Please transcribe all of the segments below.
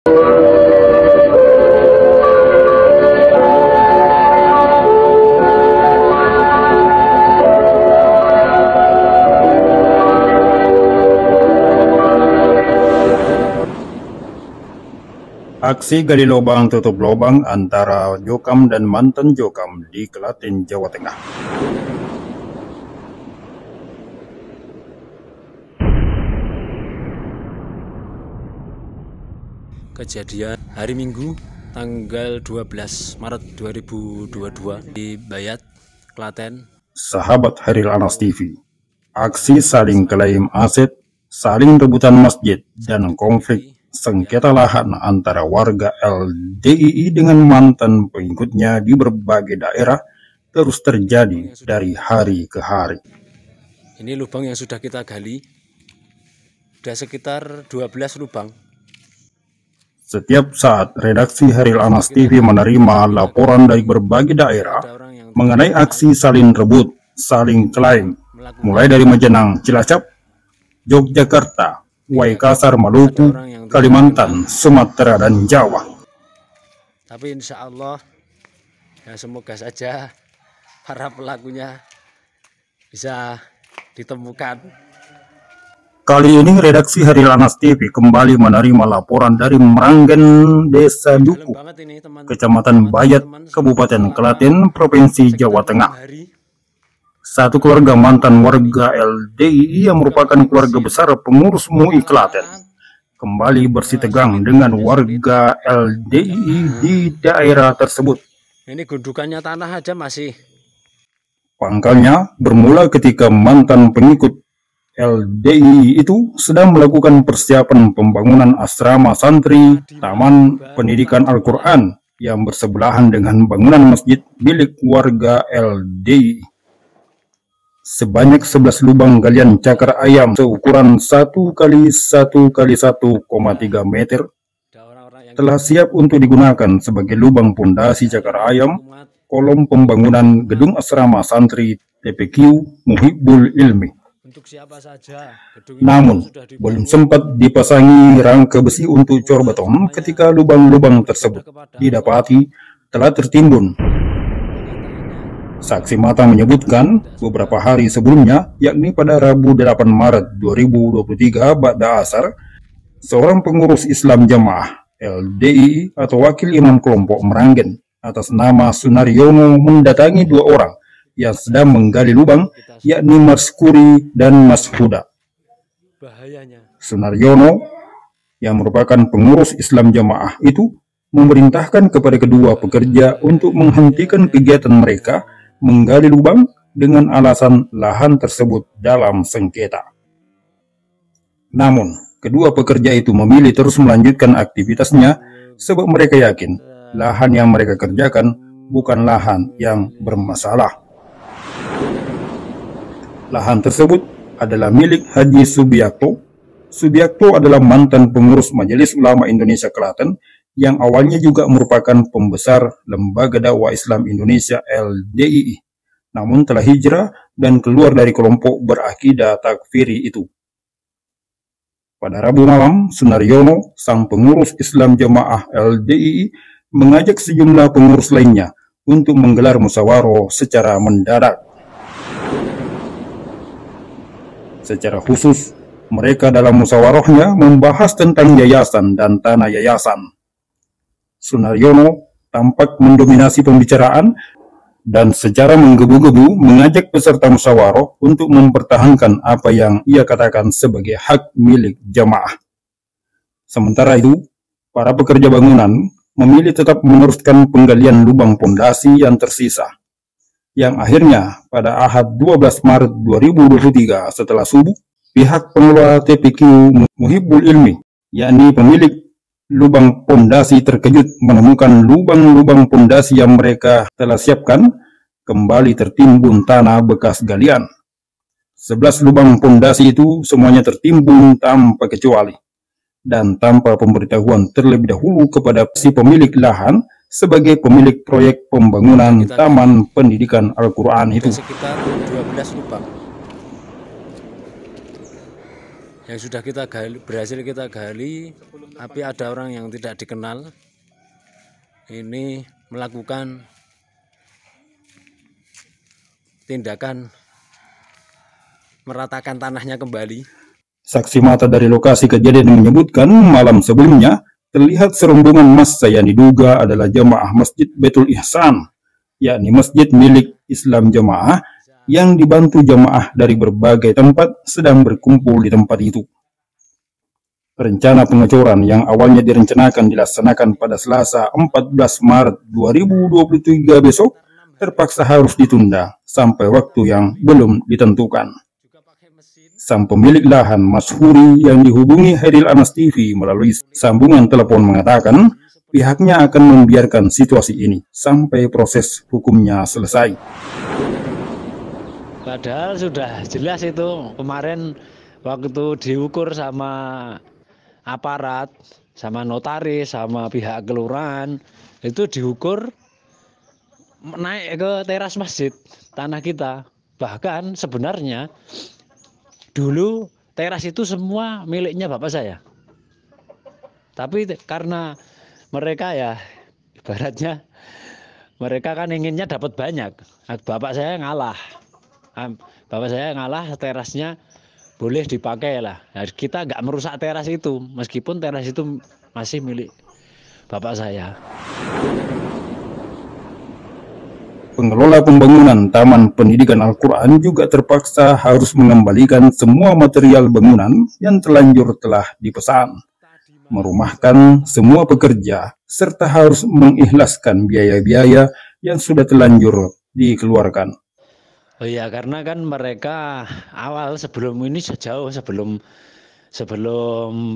Aksi gali lubang tutup lubang antara Jokam dan mantan Jokam di Klaten, Jawa Tengah. Kejadian hari Minggu tanggal 12 Maret 2022 di Bayat, Klaten. Sahabat Hairil Anas TV, aksi saling klaim aset, saling rebutan masjid, dan konflik sengketa lahan antara warga LDII dengan mantan pengikutnya di berbagai daerah terus terjadi dari hari ke hari. Ini lubang yang sudah kita gali, sudah sekitar 12 lubang. Setiap saat redaksi Hairil Anas TV menerima laporan dari berbagai daerah mengenai aksi saling rebut, saling klaim, mulai dari Majenang, Cilacap, Yogyakarta, Waikasar, Maluku, Kalimantan, Sumatera, dan Jawa. Tapi insya Allah, ya semoga saja para pelakunya bisa ditemukan. Kali ini redaksi Hairil Anas TV kembali menerima laporan dari Meranggen, Desa Duku, Kecamatan Bayat, Kabupaten Klaten, Provinsi Jawa Tengah. Satu keluarga mantan warga LDII yang merupakan keluarga besar pengurus MUI Klaten kembali bersitegang dengan warga LDII di daerah tersebut. Ini gundukannya tanah aja masih. Pangkalnya bermula ketika mantan pengikut LDII itu sedang melakukan persiapan pembangunan asrama santri Taman Pendidikan Al-Quran yang bersebelahan dengan bangunan masjid milik warga LDII. Sebanyak 11 lubang galian cakar ayam seukuran 1 kali 1 kali 1,3 meter telah siap untuk digunakan sebagai lubang pondasi cakar ayam kolom pembangunan gedung asrama santri TPQ Muhibbul Ilmi. Namun, belum sempat dipasangi rangka besi untuk cor beton ketika lubang-lubang tersebut didapati telah tertimbun. Saksi mata menyebutkan beberapa hari sebelumnya, yakni pada Rabu 8 Maret 2023 ba'da asar, seorang pengurus Islam Jamaah LDII atau wakil imam kelompok Meranggen atas nama Sunaryono mendatangi dua orang yang sedang menggali lubang, yakni Mas Kuri dan Mas Huda. Sunaryono yang merupakan pengurus Islam Jamaah itu memerintahkan kepada kedua pekerja untuk menghentikan kegiatan mereka menggali lubang dengan alasan lahan tersebut dalam sengketa. Namun, kedua pekerja itu memilih terus melanjutkan aktivitasnya sebab mereka yakin lahan yang mereka kerjakan bukan lahan yang bermasalah. Lahan tersebut adalah milik Haji Subiakto. Subiakto adalah mantan pengurus Majelis Ulama Indonesia Klaten yang awalnya juga merupakan pembesar Lembaga Dakwah Islam Indonesia LDII, namun telah hijrah dan keluar dari kelompok berakidah takfiri itu. Pada Rabu malam, Sunaryono, sang pengurus Islam Jamaah LDII, mengajak sejumlah pengurus lainnya untuk menggelar musyawarah secara mendadak. Secara khusus, mereka dalam musyawarahnya membahas tentang yayasan dan tanah yayasan. Sunaryono tampak mendominasi pembicaraan dan secara menggebu-gebu mengajak peserta musyawarah untuk mempertahankan apa yang ia katakan sebagai hak milik jamaah. Sementara itu, para pekerja bangunan memilih tetap meneruskan penggalian lubang pondasi yang tersisa, yang akhirnya pada Ahad 12 Maret 2023 setelah subuh, pihak pengelola TPQ Muhibbul Ilmi, yakni pemilik lubang pondasi, terkejut menemukan lubang-lubang pondasi yang mereka telah siapkan kembali tertimbun tanah bekas galian. 11 lubang pondasi itu semuanya tertimbun tanpa kecuali dan tanpa pemberitahuan terlebih dahulu kepada si pemilik lahan sebagai pemilik proyek pembangunan Taman Pendidikan Al-Quran itu. Sekitar 12 lubang yang sudah kita gali, berhasil kita gali, tapi ada orang yang tidak dikenal ini melakukan tindakan meratakan tanahnya kembali. Saksi mata dari lokasi kejadian menyebutkan malam sebelumnya terlihat serombongan massa yang diduga adalah jamaah Masjid Baitul Ihsan, yakni masjid milik Islam Jamaah yang dibantu jamaah dari berbagai tempat sedang berkumpul di tempat itu. Rencana pengecoran yang awalnya direncanakan dilaksanakan pada Selasa 14 Maret 2023 besok terpaksa harus ditunda sampai waktu yang belum ditentukan. Sang pemilik lahan Mas Huri yang dihubungi Hairil Anas TV melalui sambungan telepon mengatakan pihaknya akan membiarkan situasi ini sampai proses hukumnya selesai. Padahal sudah jelas itu kemarin waktu diukur sama aparat, sama notaris, sama pihak kelurahan, itu diukur naik ke teras masjid tanah kita. Bahkan sebenarnya dulu teras itu semua miliknya bapak saya. Tapi karena mereka ya ibaratnya mereka kan inginnya dapat banyak. Bapak saya ngalah. Bapak saya ngalah, terasnya boleh dipakai lah. Nah, kita nggak merusak teras itu, meskipun teras itu masih milik bapak saya. Pengelola pembangunan Taman Pendidikan Al-Quran juga terpaksa harus mengembalikan semua material bangunan yang terlanjur telah dipesan, merumahkan semua pekerja, serta harus mengikhlaskan biaya-biaya yang sudah terlanjur dikeluarkan. Oh iya, karena kan mereka awal sebelum ini jauh sebelum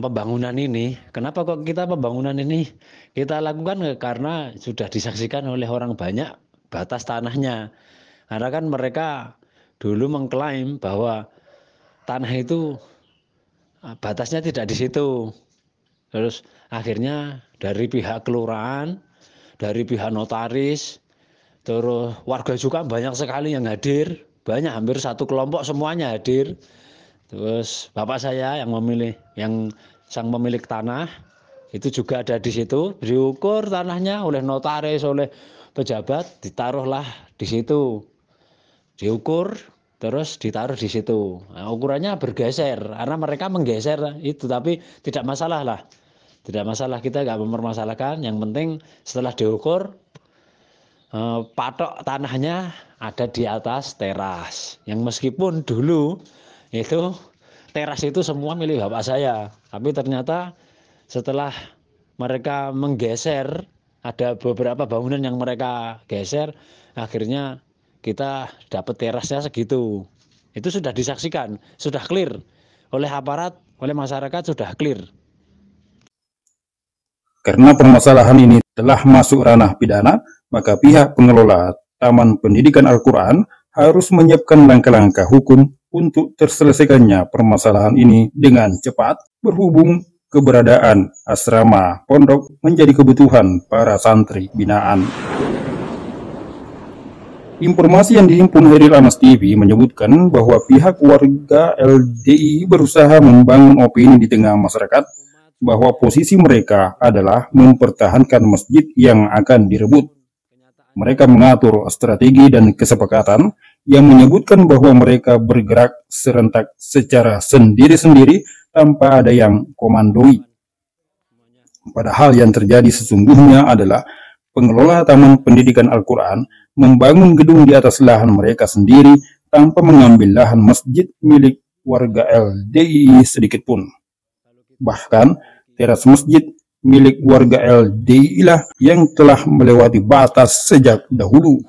pembangunan ini. Kenapa kok kita pembangunan ini kita lakukan? Karena sudah disaksikan oleh orang banyak batas tanahnya. Karena kan mereka dulu mengklaim bahwa tanah itu batasnya tidak di situ. Terus akhirnya dari pihak kelurahan, dari pihak notaris, terus warga juga banyak sekali yang hadir, banyak, hampir satu kelompok semuanya hadir. Terus bapak saya yang sang pemilik tanah itu juga ada di situ, diukur tanahnya oleh notaris, oleh pejabat, ditaruhlah di situ, diukur terus ditaruh di situ. Nah, ukurannya bergeser karena mereka menggeser itu, tapi tidak masalah lah, tidak masalah, kita nggak mempermasalahkan. Yang penting setelah diukur patok tanahnya ada di atas teras, yang meskipun dulu itu teras itu semua milik bapak saya, tapi ternyata setelah mereka menggeser, ada beberapa bangunan yang mereka geser, akhirnya kita dapat terasnya segitu. Itu sudah disaksikan, sudah clear oleh aparat, oleh masyarakat, sudah clear. Karena permasalahan ini telah masuk ranah pidana, maka pihak pengelola Taman Pendidikan Al-Quran harus menyiapkan langkah-langkah hukum untuk terselesaikannya permasalahan ini dengan cepat, berhubung keberadaan asrama pondok menjadi kebutuhan para santri binaan. Informasi yang dihimpun Hairil Anas TV menyebutkan bahwa pihak warga LDI berusaha membangun opini di tengah masyarakat bahwa posisi mereka adalah mempertahankan masjid yang akan direbut. Mereka mengatur strategi dan kesepakatan yang menyebutkan bahwa mereka bergerak serentak secara sendiri-sendiri tanpa ada yang komandoi. Padahal yang terjadi sesungguhnya adalah pengelola Taman Pendidikan Al-Quran membangun gedung di atas lahan mereka sendiri tanpa mengambil lahan masjid milik warga LDI sedikit pun. Bahkan teras masjid milik warga LDI lah yang telah melewati batas sejak dahulu.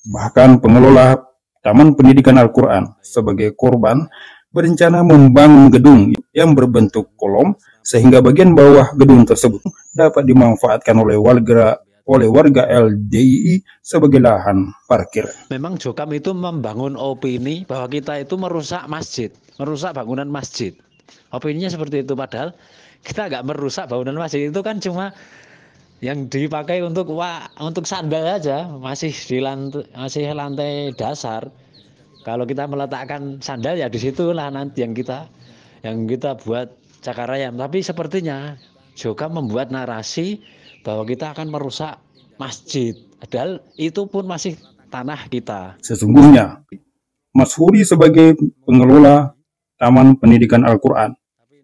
Bahkan pengelola Taman Pendidikan Al-Quran sebagai korban berencana membangun gedung yang berbentuk kolom sehingga bagian bawah gedung tersebut dapat dimanfaatkan oleh warga LDI sebagai lahan parkir. Memang Jokam itu membangun opini bahwa kita itu merusak masjid, merusak bangunan masjid. Opininya seperti itu, padahal kita nggak merusak bangunan masjid. Itu kan cuma yang dipakai untuk sandal aja, masih lantai dasar. Kalau kita meletakkan sandal ya di situlah nanti yang kita yang kita buat Cakarayam. Tapi sepertinya Joka membuat narasi bahwa kita akan merusak masjid, padahal itu pun masih tanah kita. Sesungguhnya, Mas Huri sebagai pengelola Taman Pendidikan Al-Quran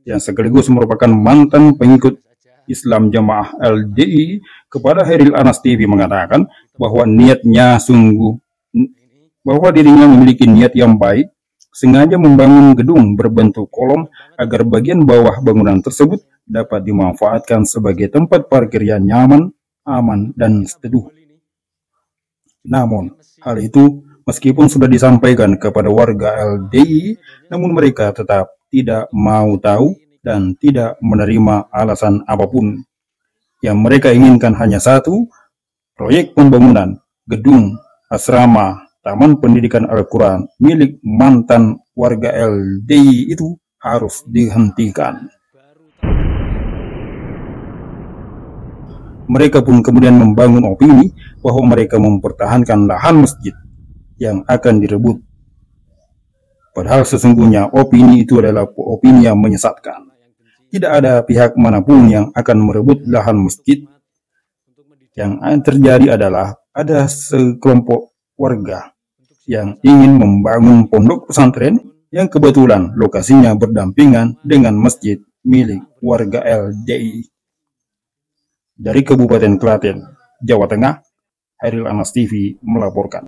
yang sekaligus merupakan mantan pengikut Islam Jamaah LDI kepada Hairil Anas TV mengatakan bahwa niatnya bahwa dirinya memiliki niat yang baik, sengaja membangun gedung berbentuk kolom agar bagian bawah bangunan tersebut dapat dimanfaatkan sebagai tempat parkir yang nyaman, aman, dan teduh. Namun, hal itu meskipun sudah disampaikan kepada warga LDI, namun mereka tetap tidak mau tahu dan tidak menerima alasan apapun. Yang mereka inginkan hanya satu, proyek pembangunan gedung asrama Taman Pendidikan Al-Quran milik mantan warga LDI itu harus dihentikan. Mereka pun kemudian membangun opini bahwa mereka mempertahankan lahan masjid yang akan direbut. Padahal sesungguhnya opini itu adalah opini yang menyesatkan. Tidak ada pihak manapun yang akan merebut lahan masjid. Yang terjadi adalah ada sekelompok warga yang ingin membangun pondok pesantren yang kebetulan lokasinya berdampingan dengan masjid milik warga LDI. Dari Kabupaten Klaten, Jawa Tengah, Hairil Anas TV melaporkan.